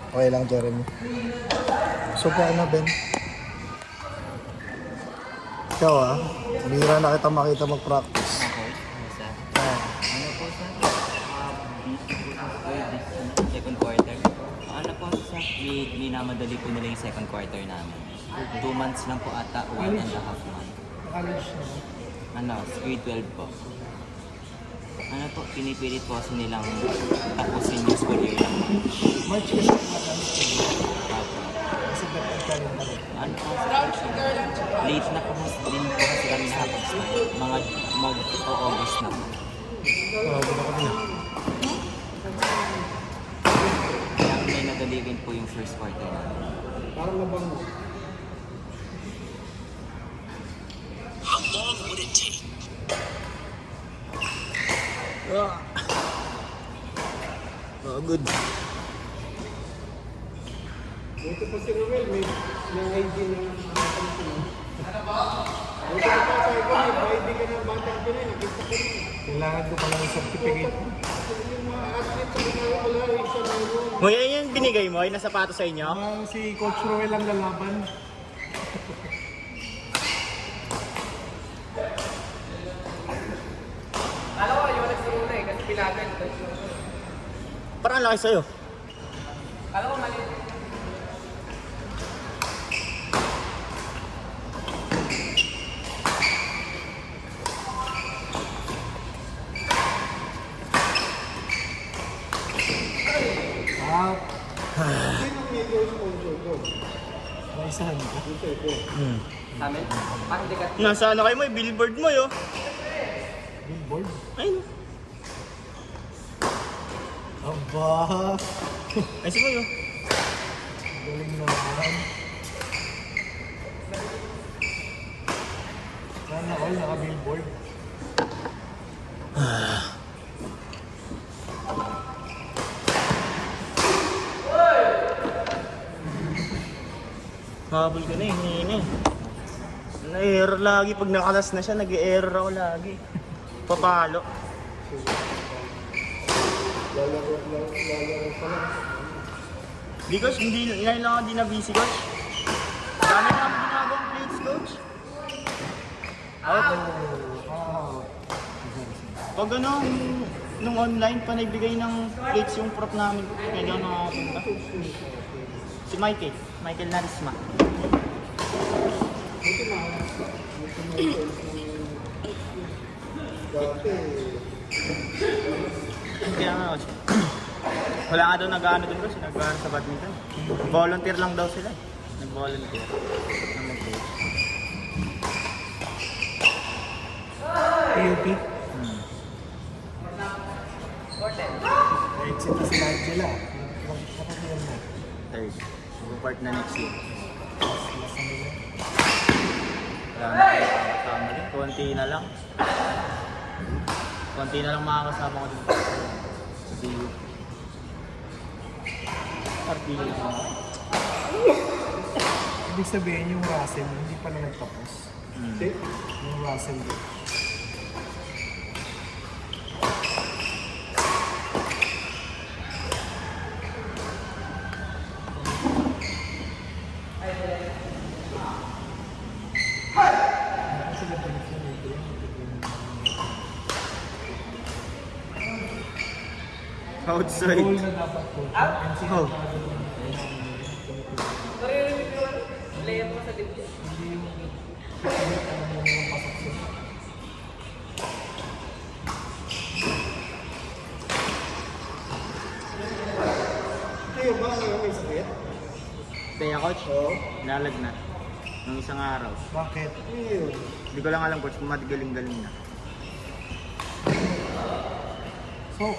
Okay lang, Jeremy. So po ano, Ben? Ikaw bihira na kita makita mag-practice. Ano po sir? Busy po po this second quarter. Ano po sir? Minamadali po nila yung second quarter namin. 2 months lang po ata, 1.5 month. College na. Ano, grade 12 po. Ano po, pinipilit po kasi nilang tapusin yung school year lang. March kasi matang Apo. kasi dapat ka rin pala. Ano po sir? Late na po din po kasi kami nakapag-start. Mga mag-August na po. Tawagin ako din. Kaya may nadali rin po yung first quarter namin. Parang mabango. Good. Buti pa si Ruel, may ID na nakakalimutan. Buti pa sa ikaw, may ID ka ng batang Pinoy, nakita ko na. Kailangan ko pala ng certificate. Yung mga athlete sa Pinoy, wala, isa na yun. Mo yan yung binigay mo, yung nasa sapatos sa inyo? Si Coach Ruel ang lalaban. Parang ang laki sa'yo. Sino may goal sponsor ko? Naisahan ko. Dito ko. Amin? Parang di ka... Nasa ano kayo mo, billboard mo yo. Billboard. Ayun. Aba! Ay, sige yo. Galing naman. Sana all naka-billboard. Habol ko na eh, hihina eh. Na-error lagi. Pag nakalas na siya, nag-error ako lagi. Papalo. Lalaro pa lang. Di coach, hindi ngayon lang ako di na busy coach. Dami na kami ginagawang plates coach. Pag ano, nung online pa nagbigay ng plates yung prop namin, kaya ako nakapunta. Si Michael Narisma. Buti na. Dati, Kaya nga coach. Wala nga daw nag-ano dun coach, nag-ano sa badminton. Volunteer lang daw sila. Nag-volunteer. Na mag-coach. PUP. Exit na sila sila. Kapag mo. Third. Mag-part na next year. Wala na kayo makakasama din. Konti na lang. Konti na lang makakasama ko din. Sa DU. RPU lang ako. Ibig sabihin yung Russell, hindi pa na nagtapos. Yung Russell din. Outside. Goal na dapat po. Oh. kayo ba ngayon may sakit? Kaya coach, nalagnat. Nung isang araw. Bakit? Ngayon. Hindi ko lang alam coach kung matigaling-galing na. So,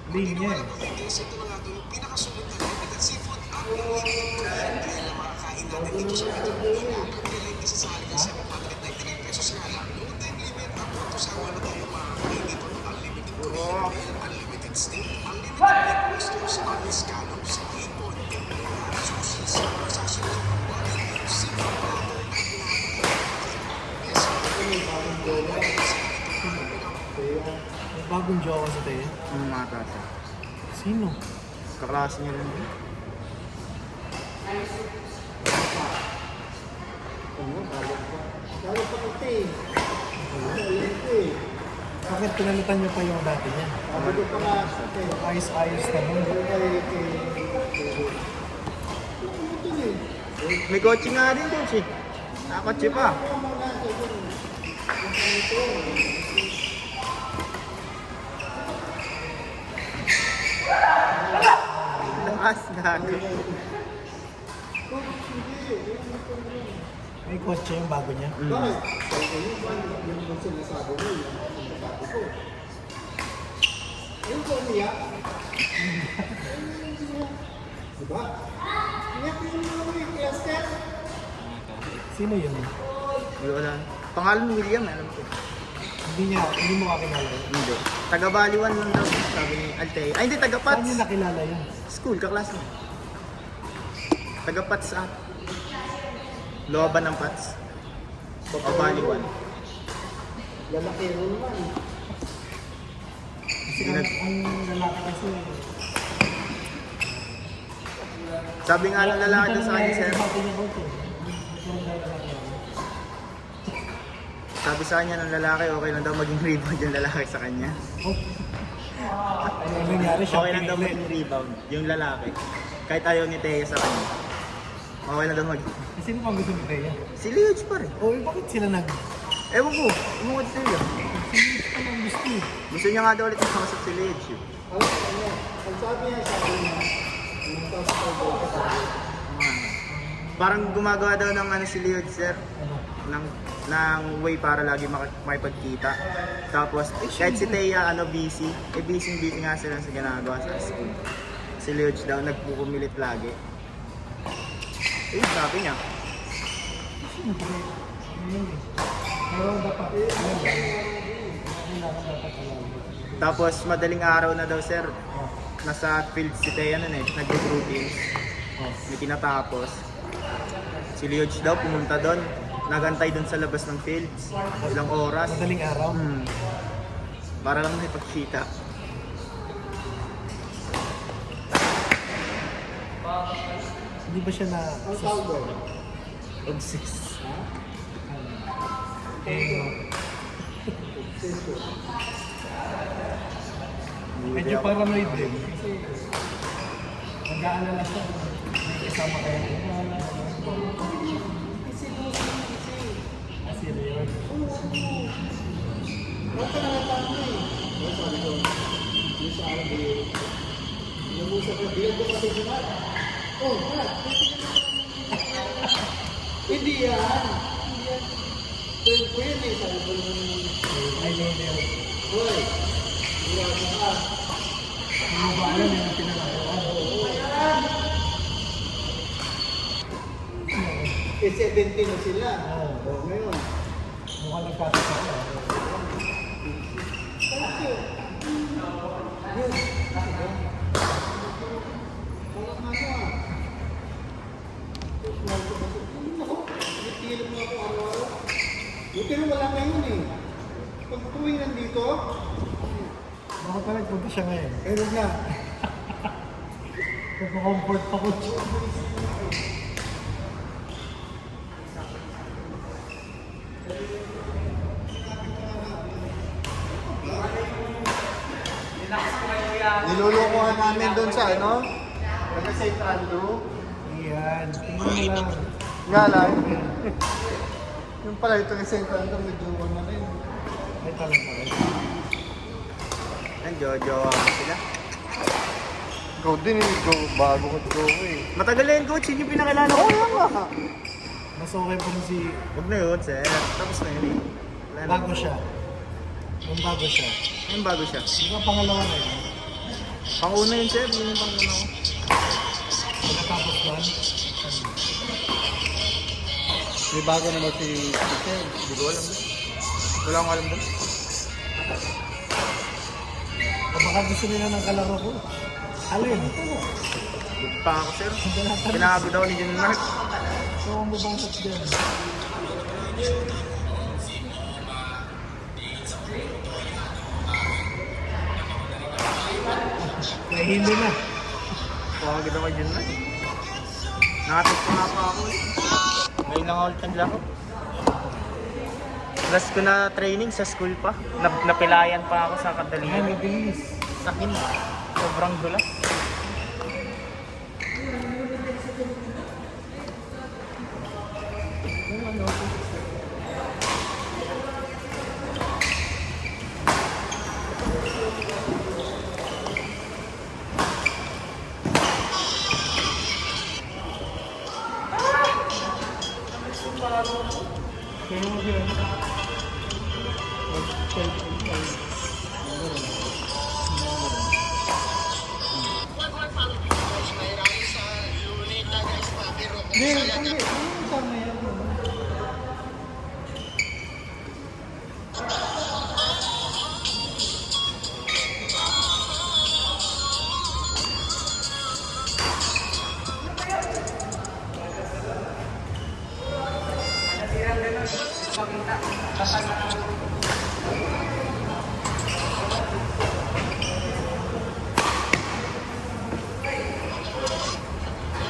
linya eh. Ito na nga yung pinakasunod na limited seafood at limited dahil na makakain natin dito sa Metro Manila. Ang galing isa sa halaga 799 pesos nga lang. No time limit ang pagtusawa na tayo makakain dito ng unlimited Korean meal, unlimited steak, unlimited meat oysters, scallops, hipon, tempura, sushi, sasunod, barbecue, seafood platter, at lahat. Yes, May bagong jowa sa tayo. Yung mga tasa. Sino? Kaklase niya rin. Ano, balat pa. Balat pa kasi. Ayan ko eh. Bakit pinalitan niyo pa yung dati niya? Sabi ko pa nga, kasi. Ayos-ayos na nun. Ito eh. May kotse nga din, coach eh. Nakakotse pa. Lakas gago. May kotse yung bago niya. Bakit? Yung sinasabi mo, yung sinasabi ko. Yung ko umiyak. Diba? Umiyak yung mga cluster. Sino yun? Hindi wala. Pangalan William, alam ko. Hindi mo kakilala yun. Hindi. Taga-Baliwan lang daw, sabi ni Altea. Ay, hindi, Saan taga-Pats. niyo nakilala yun? School, kaklase niya. Taga-Pats ah. Looban ng Pats. O Baliwan. Lalaki mo naman. Kasi ang lalaki kasi... Sabi nga ng lalaki doon sa kanya, sir. Sabi sa kanya ng lalaki, okay lang daw maging rebound yung lalaki sa kanya. Ano nangyari siya? Okay lang daw maging rebound yung lalaki. Kahit ayaw ni Thea sa kanya. Okay lang daw maging. Sino pang gusto ni Thea? Si Liuj pa rin. O bakit sila nag... Ewan ko, umukot si Liuj. Sino pang gusto eh? Gusto niya nga daw ulit makasap si Liuj. Ang sabi niya, yung taas ko ko. Parang gumagawa daw ng ano si Liuj, sir. Ano? ng way para lagi makipagkita. Tapos, kahit si Thea, busy. Busy nga sila sa ginagawa sa school. Si Liuj daw, nagpupumilit lagi. Sabi niya. Siyempre. Ayun eh. Pero dapat... Kailangan dapat alam. Tapos, madaling araw na daw, sir. Nasa field si Thea nun eh. Nag-routine. May tinatapos. Si Liuj daw, pumunta doon. Nagantay doon sa labas ng fields. Ilang oras. Madaling araw. Para lang may pagkita. Hindi ba siya na... Ang tawag doon? Obsessed. Medyo paranoid din. Kasi... Nag-aalala siya. May kasama kayo. Sino yun? Bakit ka nakatama eh? Ano sabi ko? Yung sa alam ko yung usap ko, bilag ko kasi si Mark. Oh, Mark, hindi yan. Hindi yan. Friend ko yan eh, sabi ko naman. Ay, hindi. Hoy, iwan ka. Hindi ba alam yung pinangakuan? Eh, 17 na sila. Oo. Oh, ngayon. Mukhang nagkakasama. Thank you. Yun. Parang ano ah. Personal ko ba? Ako, nagtilim mo ako araw-araw. Buti na wala ngayon eh. Pag tuwing nandito, Baka pa nagpunta siya ngayon. meron na. Nagpa-comfort pa ko. Nilulukuhan namin doon sa ano? Taga St. Andrew. Ayan. Tingnan mo lang. Nga lang. Yung pala ito ng St. Andrew, medyo ano rin. Ay talaga. Yan, Jojo sila. Ikaw din eh, bago ko eh. Matagal na yun, coach. Yun yung pinakilala ko. Mas okay pa rin si... Huwag na yun, sir. Tapos na yun eh. Wala na. Bago siya. Yung bago siya. Yung bago siya. Yung ang pangalawa na yun. Pang-una yun, sir. Yun yung pang-una ko. Pagkatapos doon, May bago naman si Ted. Hindi ko alam doon. Wala akong alam doon. o baka gusto nila ng kalaro ko. Alin? Good pa ako, sir. Pinakabot ako ni John Mark. So, ang bubangsat dyan. Kaya Tahimik na. Pagod ako dyan na. Nakatip ko nga pa ako eh. Ngayon lang ako ulit naglaro. Last ko na training sa school pa. Napilayan pa ako sa Ay, Kadalingan. mabilis. Sakin, sobrang dulas. Kaya mo sila. Mag-self-control. Hindi, hindi. Ano tama yan?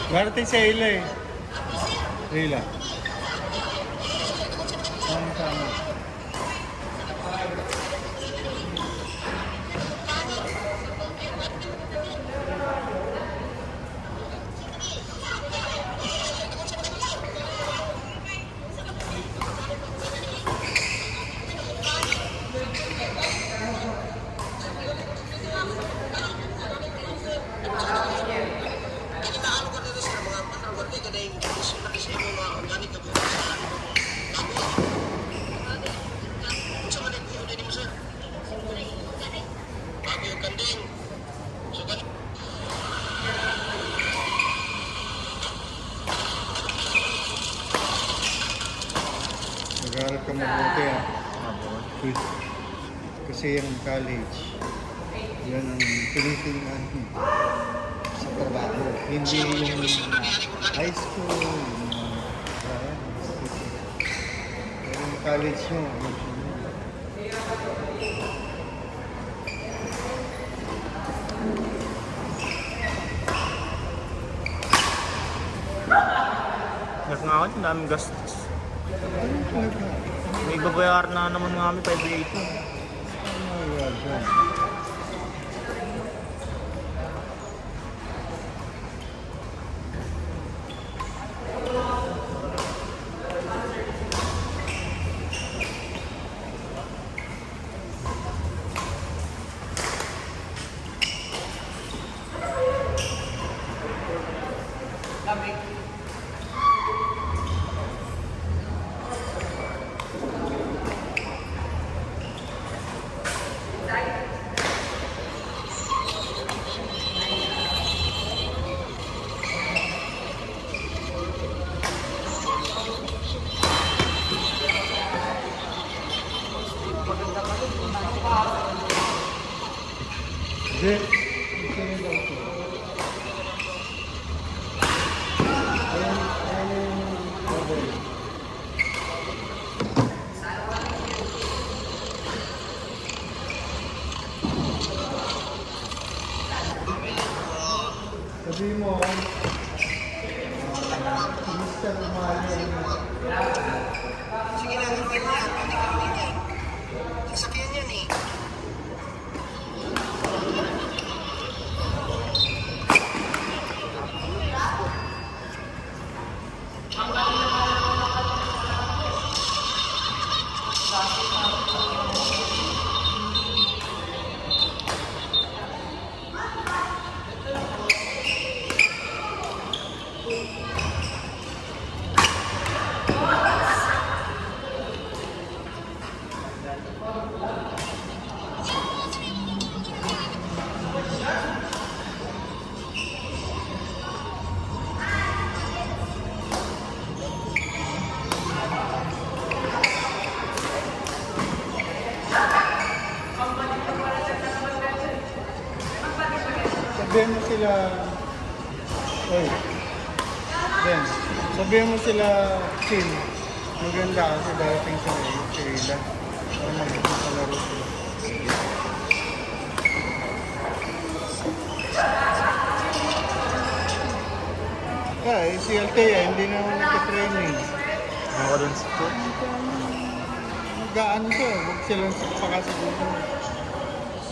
Marating sa Ila eh. Ila. Ang tama. Mag-aaral ka mabuti ah. Kasi yung college, yan ang tinitingnan sa trabaho. Hindi yung high school, yung college nyo. Gas nga ako, ang daming gastos. May babayar na naman nga kami 580. Hindi. Sabi mo, Mr. Umali, Sige lang, hindi mo yan. Pwede ka rin yan. Sasakyan yan eh. sabihin mo sila, oy, Ben, sabihin mo sila, Chin, maganda kasi darating sa Sheila. Para magiging kalaro sila. ka eh. Si Altea, hindi na ako nagka-training. Ako dun sa Magaan siya. Huwag silang pakasigutan.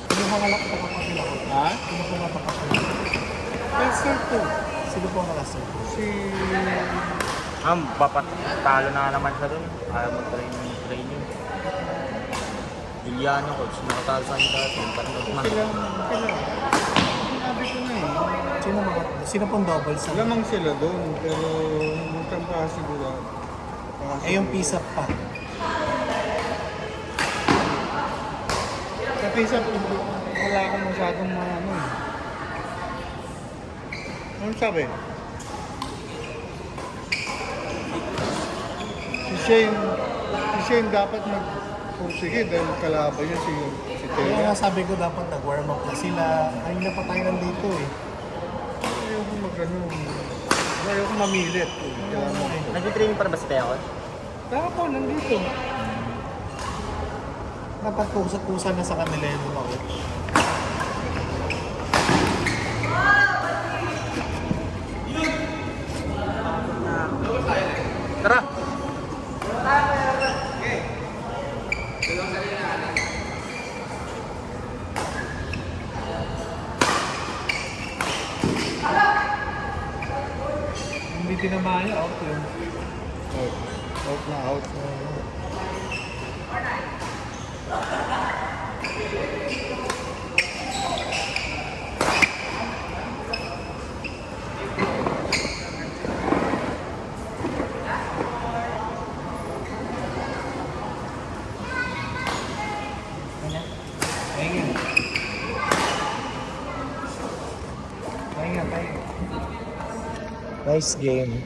Sino mga nakapakapila ko? Ha? Sino po napakapila? Pastor to. Sino po ang nakasal? Si... papatalo na naman siya dun. Ayaw mag-training. Iliano, coach. Nakatalo sa akin dati. Parang na. Sila. Sinabi ko na eh. Sino pong double sa? Lamang sila doon, pero huwag kang pasigurado. Eh yung piece up pa. Sa pisa, wala akong masyadong ano eh. Anong sabi? Si Shane dapat mag-pursige dahil kalaban niya si Kaya Thea. nga sabi ko dapat nag-warm up na sila. Kanina pa tayo nandito eh. Ayoko mag-ano. Ayoko mamilit. Nag-training pa na ba si Teo? Ako, nandito. Dapat kusat-kusa na sa kanila yung lumawit. Tara! Hindi tinamaya, out yun. Out. Out na out. Pahinga. Pahinga. Nice game.